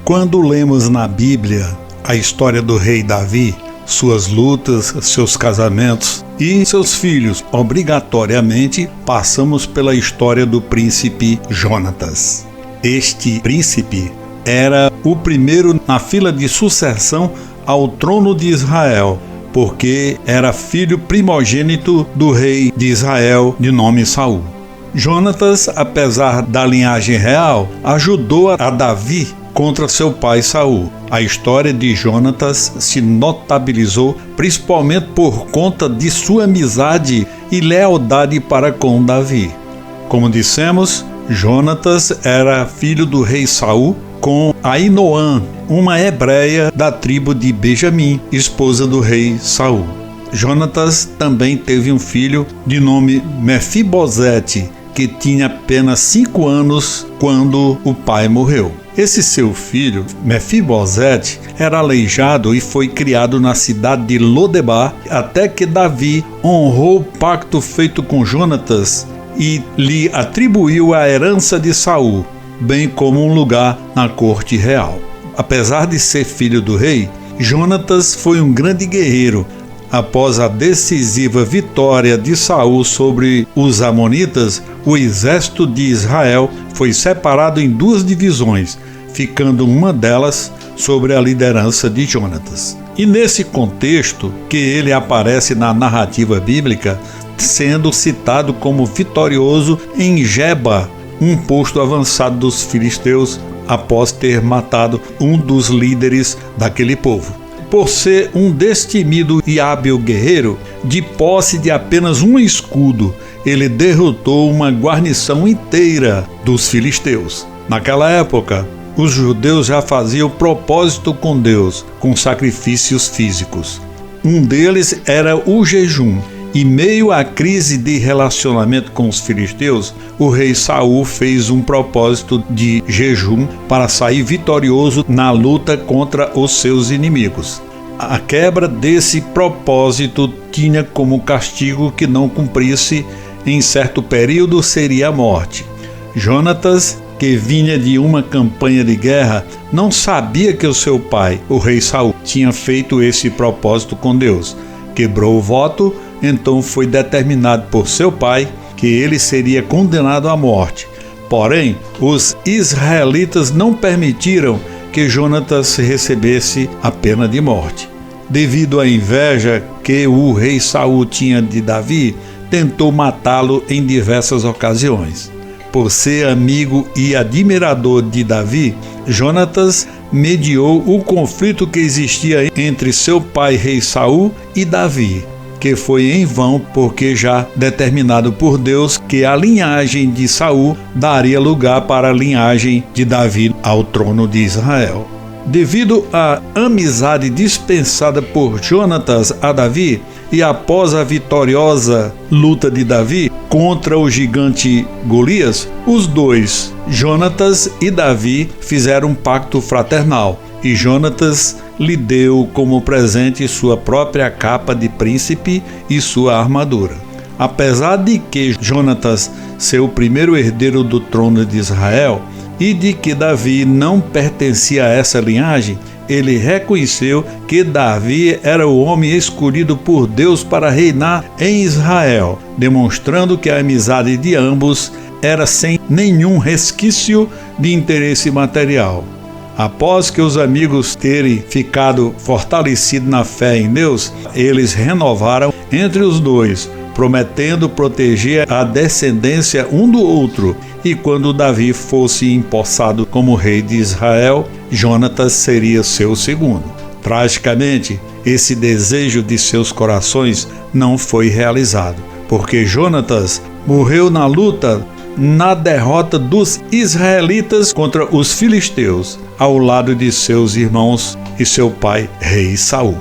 Quando lemos na Bíblia a história do rei Davi, suas lutas, seus casamentos e seus filhos, obrigatoriamente passamos pela história do príncipe Jonatas. Este príncipe era o primeiro na fila de sucessão ao trono de Israel, porque era filho primogênito do rei de Israel de nome Saul. Jonatas, apesar da linhagem real, ajudou a Davi contra seu pai Saul. A história de Jonatas se notabilizou principalmente por conta de sua amizade e lealdade para com Davi. Como dissemos, Jonatas era filho do rei Saul com Ainoã, uma hebreia da tribo de Benjamim, esposa do rei Saul. Jonatas também teve um filho de nome Mefibosete, que tinha apenas 5 anos quando o pai morreu. Esse seu filho, Mefibosete, era aleijado e foi criado na cidade de Lodebar, até que Davi honrou o pacto feito com Jonatas e lhe atribuiu a herança de Saul, bem como um lugar na corte real. Apesar de ser filho do rei, Jonatas foi um grande guerreiro. Após a decisiva vitória de Saul sobre os amonitas, o exército de Israel foi separado em 2 divisões, ficando uma delas sobre a liderança de Jonatas. E nesse contexto que ele aparece na narrativa bíblica, sendo citado como vitorioso em Geba, um posto avançado dos filisteus, após ter matado um dos líderes daquele povo. Por ser um destemido e hábil guerreiro, de posse de apenas um escudo, ele derrotou uma guarnição inteira dos filisteus. Naquela época, os judeus já faziam propósito com Deus, com sacrifícios físicos. Um deles era o jejum. E meio à crise de relacionamento com os filisteus, o rei Saul fez um propósito de jejum para sair vitorioso na luta contra os seus inimigos. A quebra desse propósito tinha como castigo que não cumprisse em certo período seria a morte. Jonatas, que vinha de uma campanha de guerra, não sabia que o seu pai, o rei Saul, tinha feito esse propósito com Deus. Quebrou o voto. Então foi determinado por seu pai que ele seria condenado à morte. Porém, os israelitas não permitiram que Jonatas recebesse a pena de morte. Devido à inveja que o rei Saul tinha de Davi, tentou matá-lo em diversas ocasiões. Por ser amigo e admirador de Davi, Jonatas mediou o conflito que existia entre seu pai, rei Saul, e Davi, que foi em vão, porque já determinado por Deus que a linhagem de Saul daria lugar para a linhagem de Davi ao trono de Israel. Devido à amizade dispensada por Jonatas a Davi, e após a vitoriosa luta de Davi contra o gigante Golias, os dois, Jonatas e Davi, fizeram um pacto fraternal, e Jonatas lhe deu como presente sua própria capa de príncipe e sua armadura. Apesar de que Jonatas ser o primeiro herdeiro do trono de Israel e de que Davi não pertencia a essa linhagem, ele reconheceu que Davi era o homem escolhido por Deus para reinar em Israel, demonstrando que a amizade de ambos era sem nenhum resquício de interesse material. Após que os amigos terem ficado fortalecidos na fé em Deus, eles renovaram entre os dois, prometendo proteger a descendência um do outro. E quando Davi fosse empossado como rei de Israel, Jonatas seria seu segundo. Tragicamente, esse desejo de seus corações não foi realizado, porque Jonatas morreu na luta, na derrota dos israelitas contra os filisteus, ao lado de seus irmãos e seu pai, rei Saul.